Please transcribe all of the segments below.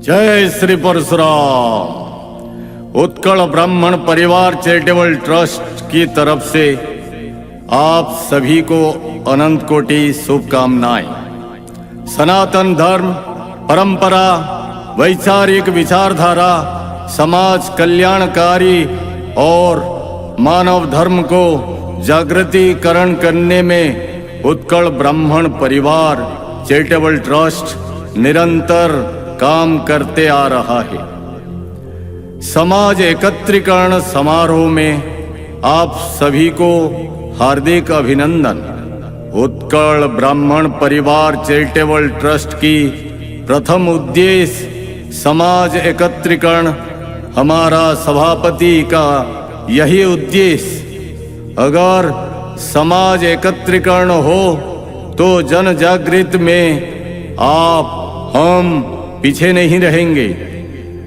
जय श्री परशुराम। उत्कल ब्राह्मण परिवार चैरिटेबल ट्रस्ट की तरफ से आप सभी को अनंत कोटि शुभकामनाएं। सनातन धर्म, परंपरा, वैचारिक विचारधारा, समाज कल्याणकारी और मानव धर्म को जागृतिकरण करने में उत्कल ब्राह्मण परिवार चैरिटेबल ट्रस्ट निरंतर काम करते आ रहा है। समाज एकत्रीकरण समारोह में आप सभी को हार्दिक अभिनंदन। उत्कल ब्राह्मण परिवार चैरिटेबल ट्रस्ट की प्रथम उद्देश्य समाज एकत्रीकरण। हमारा सभापति का यही उद्देश्य। अगर समाज एकत्रीकरण हो तो जन जागृति में आप हम पीछे नहीं रहेंगे।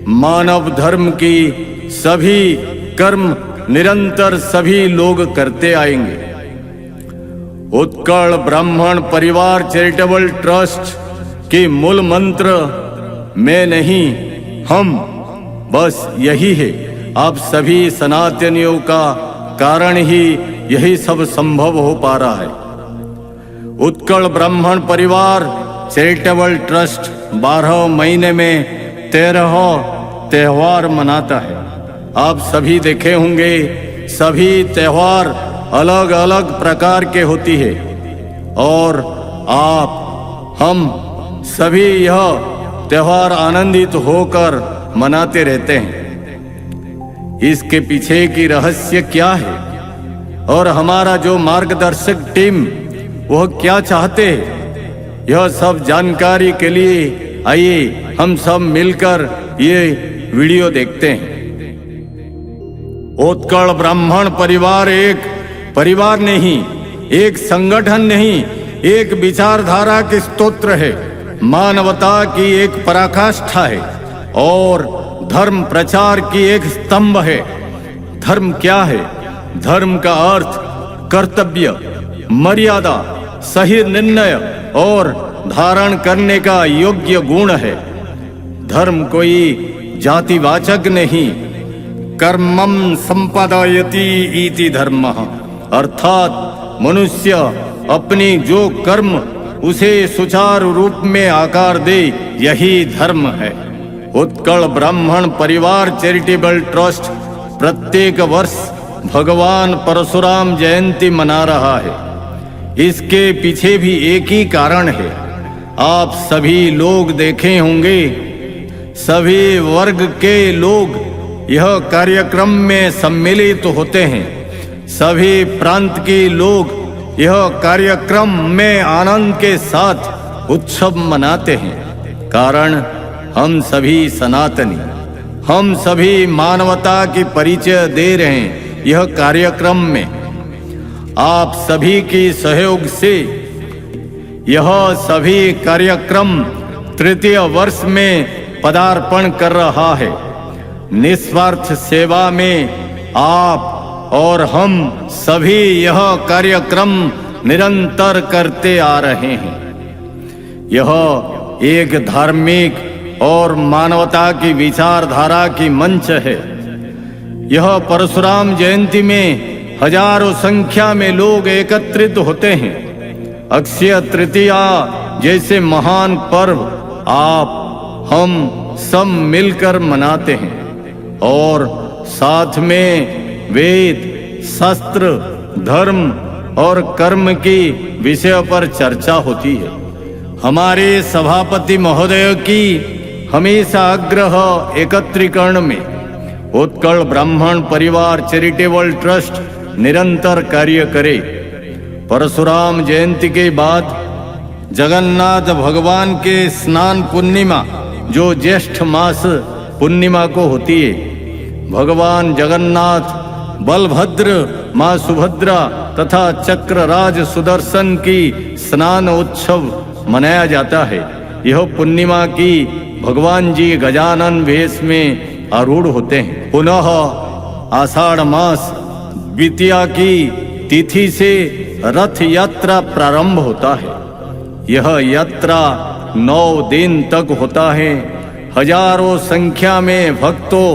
मानव धर्म की सभी कर्म निरंतर सभी लोग करते आएंगे। उत्कल ब्राह्मण परिवार चैरिटेबल ट्रस्ट की मूल मंत्र मैं नहीं हम, बस यही है। आप सभी सनातनियों का कारण ही यही सब संभव हो पा रहा है। उत्कल ब्राह्मण परिवार चैरिटेबल ट्रस्ट 12 महीने में 13 त्योहार मनाता है। आप सभी देखे होंगे, सभी त्योहार अलग अलग प्रकार के होती है और हम सभी यह त्योहार आनंदित होकर मनाते रहते हैं। इसके पीछे की रहस्य क्या है और हमारा जो मार्गदर्शक टीम वह क्या चाहते हैं, यह सब जानकारी के लिए आइए हम सब मिलकर ये वीडियो देखते हैं। उत्कल ब्राह्मण परिवार एक परिवार नहीं, एक संगठन नहीं, एक विचारधारा के स्तोत्र है, मानवता की एक पराकाष्ठा है और धर्म प्रचार की एक स्तंभ है। धर्म क्या है? धर्म का अर्थ कर्तव्य, मर्यादा, सही निर्णय और धारण करने का योग्य गुण है। धर्म कोई जातिवाचक नहीं। कर्मम संपादयति इति धर्मः, अर्थात मनुष्य अपनी जो कर्म उसे सुचारू रूप में आकार दे, यही धर्म है। उत्कल ब्राह्मण परिवार चैरिटेबल ट्रस्ट प्रत्येक वर्ष भगवान परशुराम जयंती मना रहा है। इसके पीछे भी एक ही कारण है। आप सभी लोग देखे होंगे, सभी वर्ग के लोग यह कार्यक्रम में सम्मिलित होते हैं। सभी प्रांत के लोग यह कार्यक्रम में आनंद के साथ उत्सव मनाते हैं। कारण हम सभी सनातनी, हम सभी मानवता की परिचय दे रहे हैं यह कार्यक्रम में। आप सभी की सहयोग से यह सभी कार्यक्रम तृतीय वर्ष में पदार्पण कर रहा है। निस्वार्थ सेवा में आप और हम सभी यह कार्यक्रम निरंतर करते आ रहे हैं। यह एक धार्मिक और मानवता की विचारधारा की मंच है। यह परशुराम जयंती में हजारों संख्या में लोग एकत्रित होते हैं। अक्षय तृतीया जैसे महान पर्व हम सब मिलकर मनाते हैं और साथ में वेद, शास्त्र, धर्म और कर्म की विषय पर चर्चा होती है। हमारे सभापति महोदय की हमेशा आग्रह एकत्रीकरण में उत्कल ब्राह्मण परिवार चैरिटेबल ट्रस्ट निरंतर कार्य करे। परशुराम जयंती के बाद जगन्नाथ भगवान के स्नान पूर्णिमा, जो ज्येष्ठ मास पूर्णिमा को होती है, भगवान जगन्नाथ, बलभद्र, माँ सुभद्रा तथा चक्रराज सुदर्शन की स्नान उत्सव मनाया जाता है। यह पूर्णिमा की भगवान जी गजानन वेश में आरूढ़ होते हैं। पुनः आषाढ़ मास द्वितीया की तिथि से रथ यात्रा प्रारंभ होता है। यह यात्रा 9 दिन तक होता है। हजारों संख्या में भक्तों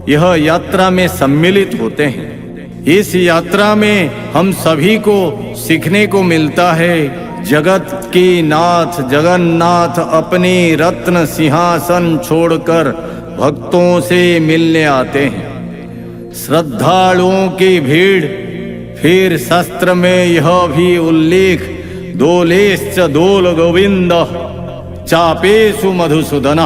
यह यात्रा में सम्मिलित होते हैं। इस यात्रा में हम सभी को सीखने को मिलता है जगत की नाथ जगन्नाथ अपनी रत्न सिंहासन छोड़कर भक्तों से मिलने आते हैं। श्रद्धालुओं की भीड़, फिर शास्त्र में यह भी उल्लेख दोलेश्च दोल गोविंद चापेषु मधुसूदन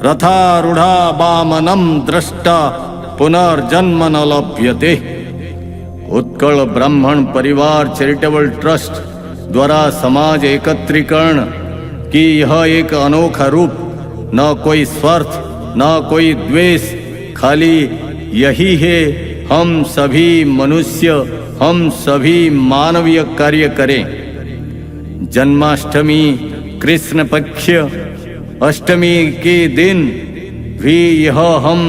रथारूढ़ा वामनम दृष्टा पुनर्जन्म न लभ्यते। उत्कल ब्राह्मण परिवार चैरिटेबल ट्रस्ट द्वारा समाज एकत्रीकरण की यह एक अनोखा रूप, न कोई स्वार्थ न कोई द्वेष, खाली यही है हम सभी मनुष्य, हम सभी मानवीय कार्य करें। जन्माष्टमी कृष्ण पक्ष अष्टमी के दिन भी यह हम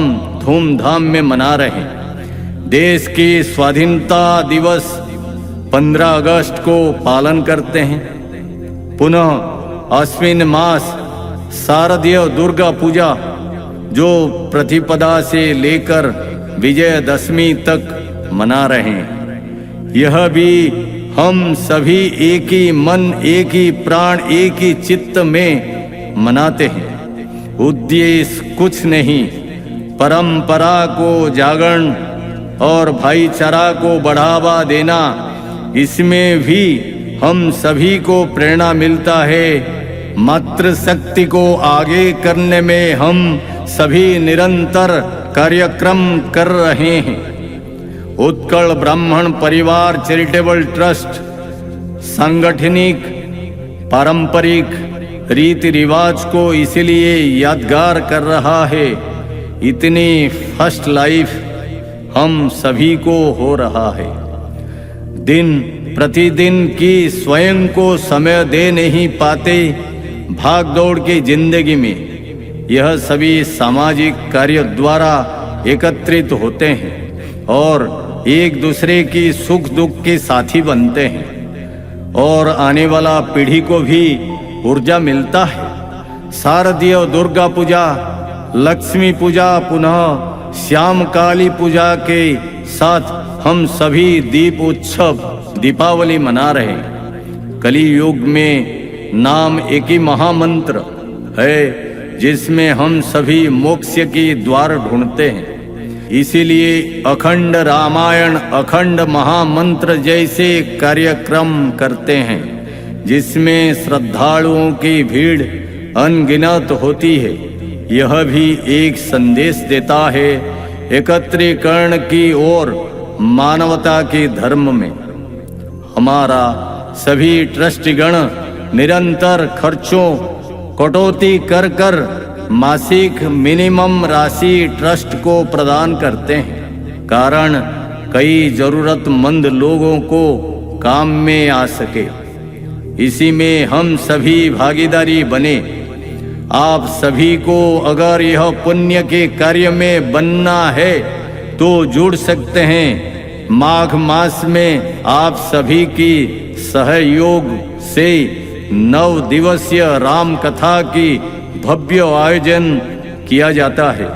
धूमधाम में मना रहे हैं। देश की स्वाधीनता दिवस 15 अगस्त को पालन करते हैं। पुनः अश्विन मास शारदीय दुर्गा पूजा जो प्रतिपदा से लेकर विजयदशमी तक मना रहे हैं। यह भी हम सभी एक ही मन एक ही प्राण एक ही चित्त में मनाते हैं। उद्देश्य कुछ नहीं, परंपरा को जागरण और भाईचारा को बढ़ावा देना। इसमें भी हम सभी को प्रेरणा मिलता है। मातृशक्ति को आगे करने में हम सभी निरंतर कार्यक्रम कर रहे हैं। उत्कल ब्राह्मण परिवार चैरिटेबल ट्रस्ट सांगठनिक पारंपरिक रीति रिवाज को इसलिए यादगार कर रहा है, इतनी फर्स्ट लाइफ हम सभी को हो रहा है। दिन प्रतिदिन की स्वयं को समय दे नहीं पाते भाग दौड़ की जिंदगी में यह सभी सामाजिक कार्य द्वारा एकत्रित होते हैं और एक दूसरे की सुख दुख के साथी बनते हैं और आने वाला पीढ़ी को भी ऊर्जा मिलता है। शारदीय दुर्गा पूजा, लक्ष्मी पूजा, पुनः श्याम काली पूजा के साथ हम सभी दीप उत्सव दीपावली मना रहे हैं। कली युग में नाम एक ही महामंत्र है जिसमें हम सभी मोक्ष की द्वार ढूंढते हैं। इसीलिए अखंड रामायण अखंड महामंत्र जैसे कार्यक्रम करते हैं जिसमें श्रद्धालुओं की भीड़ अनगिनत होती है। यह भी एक संदेश देता है एकत्रीकरण की ओर, मानवता के धर्म में। हमारा सभी ट्रस्टीगण निरंतर खर्चों कटौती कर कर मासिक मिनिमम राशि ट्रस्ट को प्रदान करते हैं, कारण कई जरूरतमंद लोगों को काम में आ सके। इसी में हम सभी भागीदारी बने। आप सभी को अगर यह पुण्य के कार्य में बनना है तो जुड़ सकते हैं। माघ मास में आप सभी की सहयोग से 9 दिवसीय राम कथा की भव्य आयोजन किया जाता है।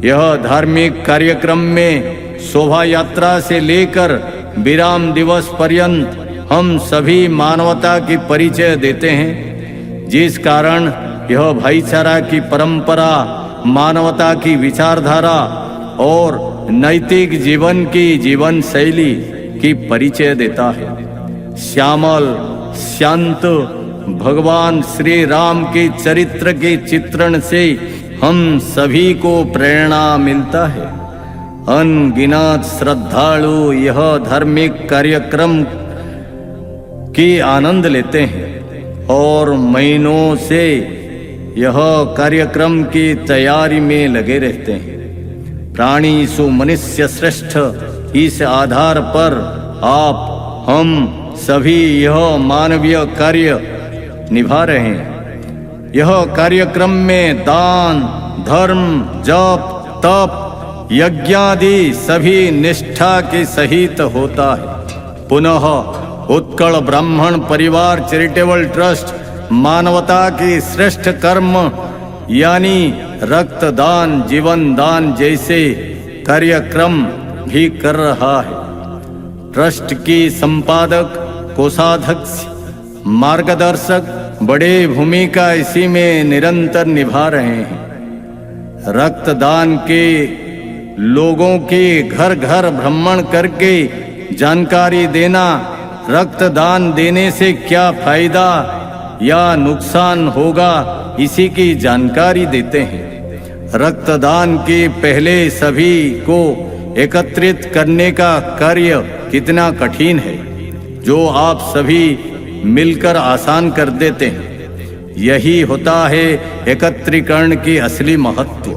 यह धार्मिक कार्यक्रम में शोभा यात्रा से लेकर विराम दिवस पर्यंत हम सभी मानवता की परिचय देते हैं, जिस कारण यह भाईचारा की परंपरा, मानवता की विचारधारा और नैतिक जीवन की जीवन शैली की परिचय देता है। श्यामल शांत भगवान श्री राम के चरित्र के चित्रण से हम सभी को प्रेरणा मिलता है। अनगिनत श्रद्धालु यह धार्मिक कार्यक्रम की आनंद लेते हैं और महीनों से यह कार्यक्रम की तैयारी में लगे रहते हैं। प्राणी सु मनुष्य श्रेष्ठ, इस आधार पर आप हम सभी यह मानवीय कार्य निभा रहे हैं। यह कार्यक्रम में दान धर्म जप तप यज्ञादि सभी निष्ठा के सहित होता है। पुनः उत्कल ब्राह्मण परिवार चैरिटेबल ट्रस्ट मानवता के श्रेष्ठ कर्म यानी रक्तदान, जीवन दान जैसे कार्यक्रम भी कर रहा है। ट्रस्ट की संपादक, कोषाध्यक्ष, मार्गदर्शक बड़े भूमिका इसी में निरंतर निभा रहे हैं। रक्तदान के लोगों के घर घर भ्रमण करके जानकारी देना, रक्तदान देने से क्या फायदा या नुकसान होगा इसी की जानकारी देते हैं। रक्तदान के पहले सभी को एकत्रित करने का कार्य कितना कठिन है, जो आप सभी मिलकर आसान कर देते हैं। यही होता है एकत्रीकरण की असली महत्व।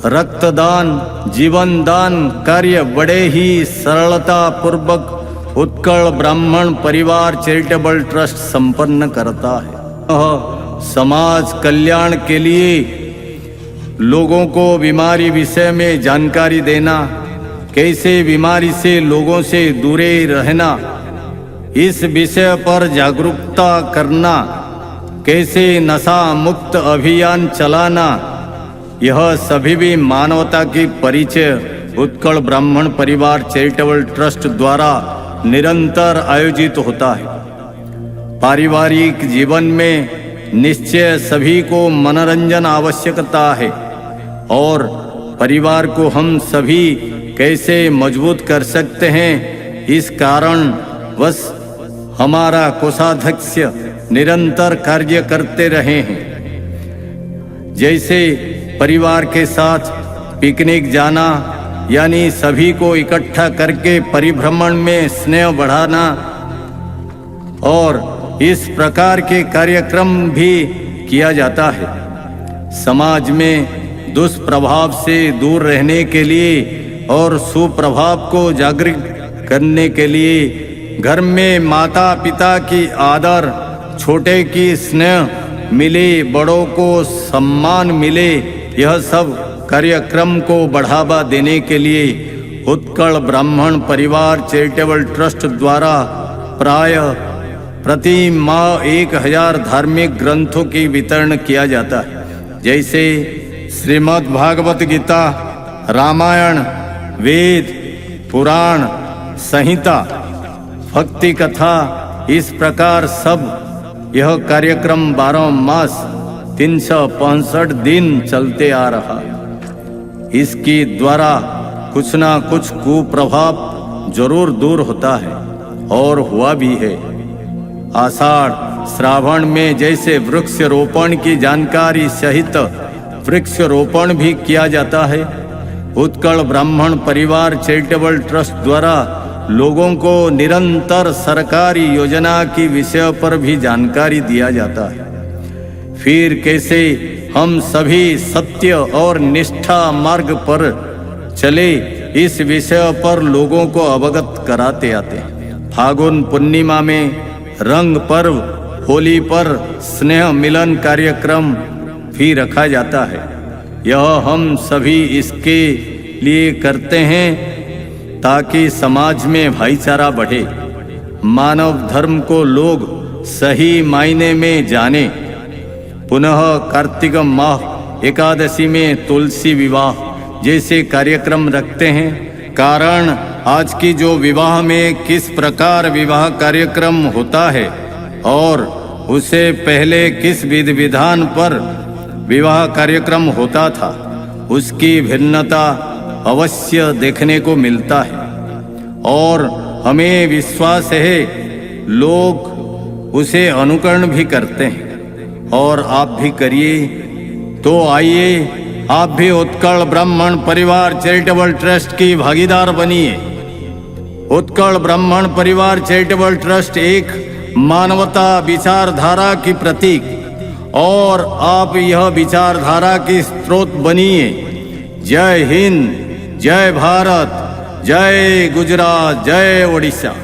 रक्तदान, जीवन दान कार्य बड़े ही सरलता पूर्वक उत्कल ब्राह्मण परिवार चैरिटेबल ट्रस्ट संपन्न करता है। समाज कल्याण के लिए लोगों को बीमारी विषय में जानकारी देना, कैसे बीमारी से लोगों से दूरे रहना, इस विषय पर जागरूकता करना, कैसे नशा मुक्त अभियान चलाना, यह सभी भी मानवता की परिचय उत्कल ब्राह्मण परिवार चैरिटेबल ट्रस्ट द्वारा निरंतर आयोजित होता है। पारिवारिक जीवन में निश्चय सभी को मनोरंजन आवश्यकता है और परिवार को हम सभी कैसे मजबूत कर सकते हैं, इस कारण बस हमारा कोषाध्यक्ष निरंतर कार्य करते रहे हैं। जैसे परिवार के साथ पिकनिक जाना, यानी सभी को इकट्ठा करके परिभ्रमण में स्नेह बढ़ाना, और इस प्रकार के कार्यक्रम भी किया जाता है। समाज में दुष्प्रभाव से दूर रहने के लिए और सुप्रभाव को जागृत करने के लिए घर में माता पिता की आदर, छोटे की स्नेह मिले, बड़ों को सम्मान मिले, यह सब कार्यक्रम को बढ़ावा देने के लिए उत्कल ब्राह्मण परिवार चैरिटेबल ट्रस्ट द्वारा प्राय प्रति माह 1000 धार्मिक ग्रंथों की वितरण किया जाता है। जैसे श्रीमद् भागवत गीता, रामायण, वेद, पुराण, संहिता, भक्ति कथा, इस प्रकार सब यह कार्यक्रम 12 मास 365 दिन चलते आ रहा है। इसके द्वारा कुछ ना कुछ कुप्रभाव जरूर दूर होता है और हुआ भी है। आषाढ़ श्रावण में जैसे वृक्ष रोपण की जानकारी सहित वृक्ष रोपण भी किया जाता है, उत्कल ब्राह्मण परिवार चैरिटेबल ट्रस्ट द्वारा लोगों को निरंतर सरकारी योजना की विषय पर भी जानकारी दिया जाता है। फिर कैसे हम सभी सत्य और निष्ठा मार्ग पर चले, इस विषय पर लोगों को अवगत कराते आते हैं। फागुन पूर्णिमा में रंग पर्व, होली पर स्नेह मिलन कार्यक्रम भी रखा जाता है। यह हम सभी इसके लिए करते हैं ताकि समाज में भाईचारा बढ़े, मानव धर्म को लोग सही मायने में जाने। पुनः कार्तिक माह एकादशी में तुलसी विवाह जैसे कार्यक्रम रखते हैं। कारण आज की जो विवाह में किस प्रकार विवाह कार्यक्रम होता है और उससे पहले किस विधि विधान पर विवाह कार्यक्रम होता था, उसकी भिन्नता अवश्य देखने को मिलता है। और हमें विश्वास है लोग उसे अनुकरण भी करते हैं और आप भी करिए। तो आइए आप भी उत्कल ब्राह्मण परिवार चैरिटेबल ट्रस्ट की भागीदार बनिए। उत्कल ब्राह्मण परिवार चैरिटेबल ट्रस्ट एक मानवता विचारधारा की प्रतीक और आप यह विचारधारा की स्रोत बनिए। जय हिंद, जय भारत, जय गुजरात, जय ओडिशा।